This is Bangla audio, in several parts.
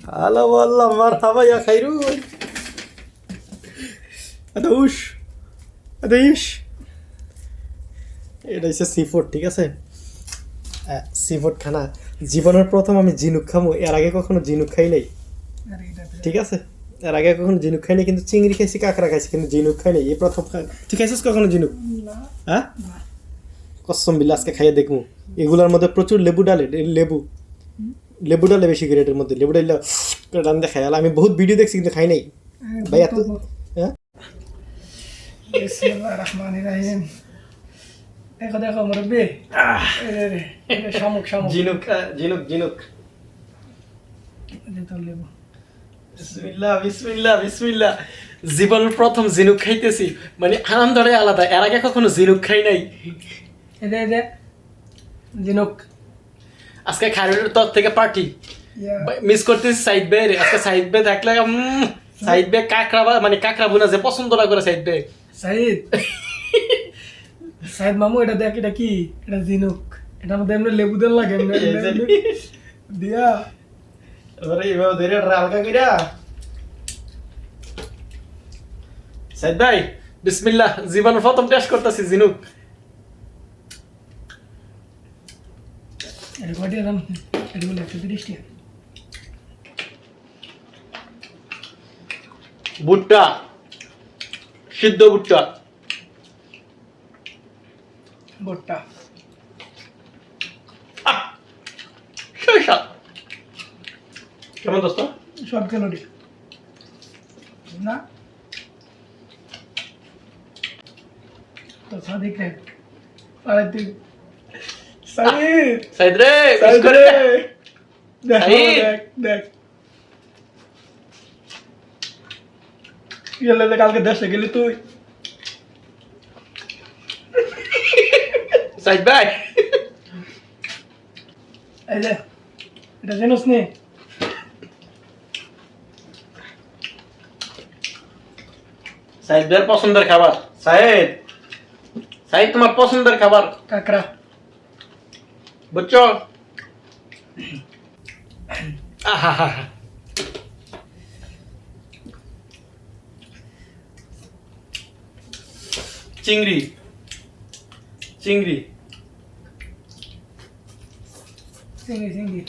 هلا والله مرحبا يا خيرون. আদৌশ আদেশ। এটা হচ্ছে সি ফুড, ঠিক আছে? সি ফুড খানা জীবনের প্রথম আমি ঝিনুক খামো, এর আগে কখনো ঝিনুক খাই নাই, ঠিক আছে? এর আগে কখনো ঝিনুক খাই নাই, কিন্তু চিংড়ি খাইছি, কাঁকড়া খাইছি, কিন্তু ঝিনুক খাই নাই, এই প্রথম খাই। তুই খাইছিস কখনো ঝিনুক? হ্যাঁ, কসম বিল্লাহ আজকে খাইয়ে দেখবো। এগুলোর মধ্যে প্রচুর লেবু ডালে, লেবু ডালে বেশি করে, এটার মধ্যে লেবু ডালে রান্না খাই। আমি বহুত ভিডিও দেখছি কিন্তু খাই নাই ভাই। এত হ্যাঁ, বিসমিল্লাহির রহমানির রহিম। দেখো দেখো মুরব্বি, শামুক শামুক ঝিনুক ঝিনুক ঝিনুক। লেবু। বিসমিল্লাহ বিসমিল্লাহ বিসমিল্লাহ। জীবনের প্রথম ঝিনুক খাইতেছি, মানে আনন্দটাই আলাদা। এর আগে কখনো ঝিনুক খাই নাই। এদে জিনুক। আজকে খাইরুলের তরফ থেকে পার্টি। মিস করতেছি সাইদ বে রে। আজকে সাইদ বে থাকলে সাইদ বে কাঁকড়া, মানে কাঁকড়া বুনা যে পছন্দ না করে সাইদ বে। সাইদ সাইদ মামু, এটা দেখ, এটা কি? এটা জিনুক। এটার মধ্যে এমনি লেবু দেন লাগে দিয়া। আরে এভাবে ধরে হালকা কইরা। সাইদ ভাই বিসমিল্লাহ, জীবনের প্রথম টেস্ট করতেছি ঝিনুক। এটা কয়টি দাম? এটা বলে 130 টাকা। ভুট্টা, সিদ্ধ ভুট্টা। ভুট্টা কেমন দোস্ত? সব ক্যালোরি না তো সাদিক রে আরে তুই সাইদ সাইদ রে মিস সাইদ করে রে দেখ সাইদ। দেখ দেখ গেলে কালকে দেশে গেলি তুই। সাইদ ভাই এই যে এটা জানোস নি? সাইদ ভাইয়ের পছন্দের খাবার। সাইদ, সাইদ তোমার পছন্দের খাবার কাঁকড়া। বুঝছো? আহা, চিংড়ি চিংড়ি। চিংড়ি চিংড়ি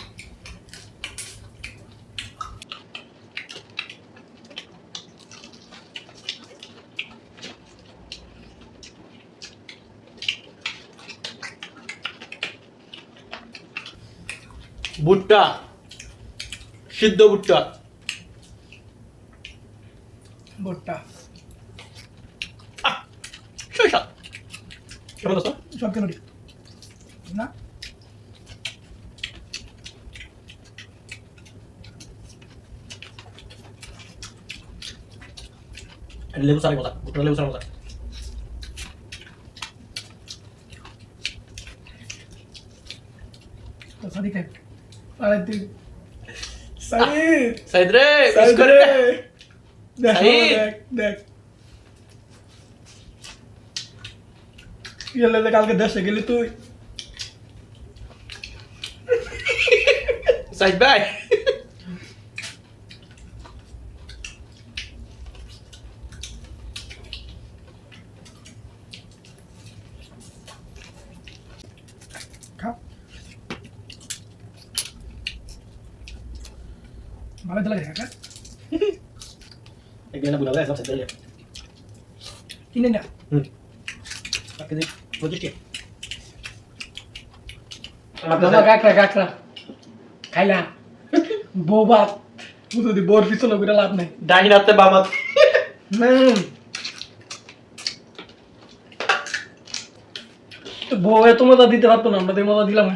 ভুট্টা, সিদ্ধ ভুট্টা। ভুট্টা কেমন দোস্ত? সব ক্যালোরি না লেবু সারি মজা, ভুট্টা লেবু সারি মজা। তো সাদিক রে আরে তুই সাইদ সাইদ রে মিস সাইদ করে রে দেখ সাইদ। দেখ দেখ গেলে কালকে দেশে গেলি তুই। সাইদ ভাই খা ভালো তো লাগে কাকা। একদিন বুড়া ভাই সব সাইদ ভাই কিনে না তাকে দেখ বুঝিস মামা কাঁকড়া কাঁকড়া খাইলা বৌবাত যদি বোর পিছনে করে লাভ নাই। ডাইন হাতে বাম হাত। তো বউ এত মজা দিতে পারতো না, আমরা তো এই মজা দিলাম।